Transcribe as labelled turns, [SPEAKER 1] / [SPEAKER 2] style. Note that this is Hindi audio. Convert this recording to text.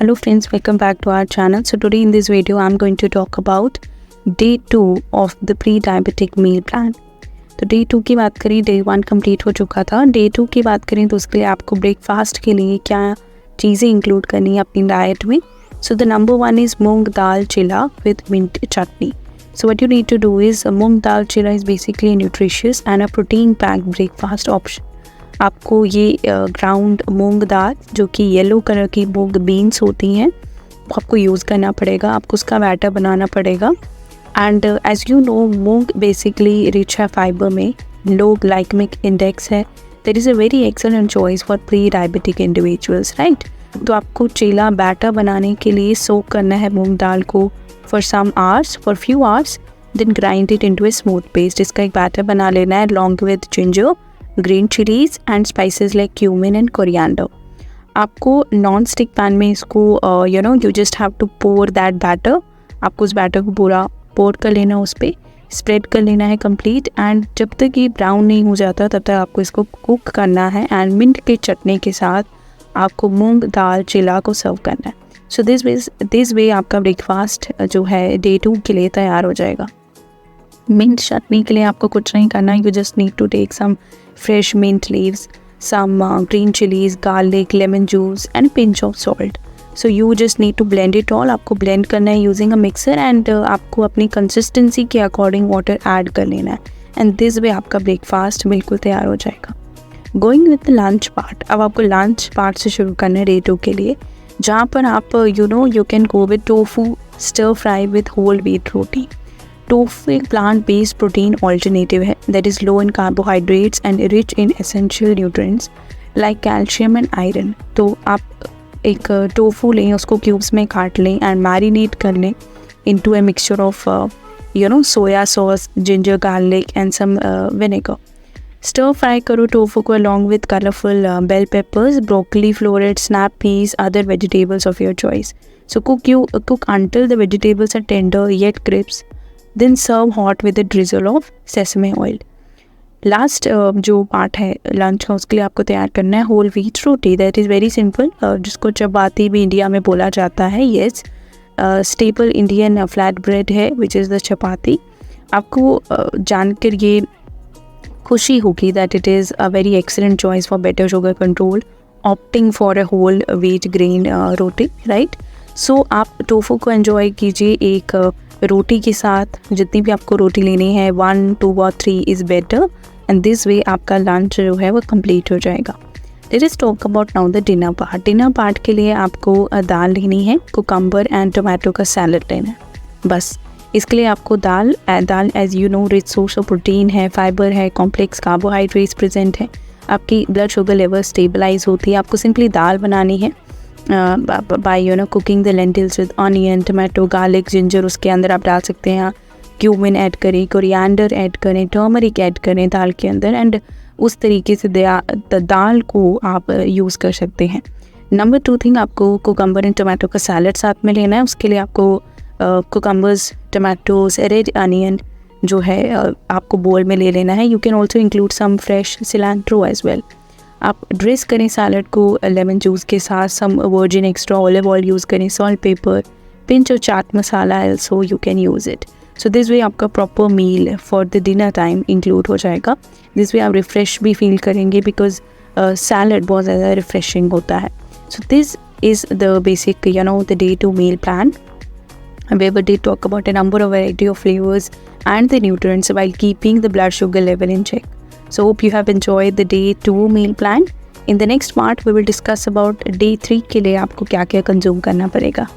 [SPEAKER 1] Hello friends, welcome back to our channel. So today in this video I'm going to talk about day 2 of the pre-diabetic meal plan. तो डे 2 की बात करें, डे 1 कंप्लीट हो चुका था. डे 2 की बात करें तो उसके लिए आपको ब्रेकफास्ट के लिए क्या चीज़ें इंक्लूड करनी है अपनी डाइट में. So the number 1 is moong dal chilla with mint chutney. So what you need to do is moong dal chilla is basically a nutritious and a protein packed breakfast option. आपको ये ग्राउंड मूंग दाल जो कि येलो कलर की मूंग बीन्स होती हैं वो आपको यूज़ करना पड़ेगा. आपको उसका बैटर बनाना पड़ेगा. एंड एज यू नो मूंग बेसिकली रिच है फाइबर में, लो ग्लाइकेमिक इंडेक्स है. There is a very excellent choice for pre diabetic individuals, right. तो आपको चीला बैटर बनाने के लिए सोक करना है मूंग दाल को for some hours, for few hours, then grind it into a smooth paste. इसका एक बैटर बना लेना है long with ginger, green chillies and spices like cumin and coriander. आपको नॉन स्टिक पैन में इसको you just have to pour that batter. आपको उस बैटर को पूरा पोर कर लेना, उस पर स्प्रेड कर लेना है कंप्लीट. एंड जब तक ये ब्राउन नहीं हो जाता तब तक आपको इसको कुक करना है. एंड मिंट के चटनी के साथ आपको मूंग दाल चिला को सर्व करना है. सो दिस वे आपका ब्रेकफास्ट जो है डे 2 के लिए तैयार हो जाएगा. मिंट चटनी के लिए आपको कुछ नहीं करना. You just need to take some fresh mint leaves, some green chilies, garlic, lemon juice and pinch of salt. So you just need to blend it all. आपको blend करना है using a mixer and आपको अपनी consistency के according water add कर लेना है. And this way आपका breakfast बिल्कुल तैयार हो जाएगा. Going with the lunch part. अब आपको lunch part से शुरू करना है day 2 के लिए, जहाँ पर आप you can go with tofu stir fry with whole wheat roti. Tofu एक प्लांट बेस्ड प्रोटीन ऑल्टरनेटिव है that is low in carbohydrates and rich in essential nutrients like calcium and iron. तो आप एक टोफू लें, उसको क्यूब्स में काट लें एंड मैरिनेट कर लें into a mixture of soya sauce, ginger, garlic and some vinegar. Stir fry करो टोफू को along with colourful bell peppers, broccoli, floret, snap peas, other vegetables of your choice. So cook until the vegetables are tender yet crisp. Then serve hot with a drizzle of sesame oil. Last जो पार्ट है लंच का उसके लिए आपको तैयार करना है होल व्हीट रोटी. दैट इज़ वेरी सिंपल, जिसको चपाती भी इंडिया में बोला जाता है. Yes, staple Indian flat bread है विच इज़ द चपाती. आपको जानकर ये खुशी होगी that it is a very excellent choice for better sugar control, opting for a whole wheat grain roti, right. So आप टोफू को एंजॉय कीजिए एक रोटी के साथ. जितनी भी आपको रोटी लेनी है 1, 2 और 3 is better. And this way आपका लंच जो है वो कंप्लीट हो जाएगा. Let us talk about now the dinner part. Dinner part के लिए आपको दाल लेनी है, कुकम्बर एंड टोमेटो का सैलड लेना है. बस इसके लिए आपको दाल as you know rich source of protein है, फाइबर है, कॉम्प्लेक्स कार्बोहाइड्रेट्स प्रेजेंट है. आपकी ब्लड शुगर लेवल स्टेबलाइज होती है. आपको सिंपली दाल बनानी है by cooking the lentils with onion, tomato, garlic, ginger. उसके अंदर आप डाल सकते हैं क्यूमिन ऐड करें, कोरिएंडर ऐड करें, टर्मरिक ऐड करें दाल के अंदर. एंड उस तरीके से दाल को आप यूज़ कर सकते हैं. नंबर 2 थिंग, आपको कुकम्बर एंड टोमेटो का सैलड साथ में लेना है. उसके लिए आपको कुकम्बर्स, टोमेटोज, रेड अनियन जो है आपको बोल में ले लेना है. You can also include some fresh cilantro as well. आप ड्रेस करें सैलड को लेमन जूस के साथ, some virgin extra olive oil use करें, सॉल्ट, पेपर, पिंच और chaat masala also you can use it. So this way आपका proper meal for the dinner time include हो जाएगा. दिस वे आप रिफ़्रेश भी फील करेंगे बिकॉज सैलड बहुत ज़्यादा रिफ़्रेशिंग होता है. So this is the basic the day 2 meal plan. We did talk about a number of variety of flavors and the nutrients while keeping the blood sugar level in check. So hope you have enjoyed the day 2 meal plan. In the next part we will discuss about day 3 के लिए आपको क्या क्या कंज्यूम करना पड़ेगा.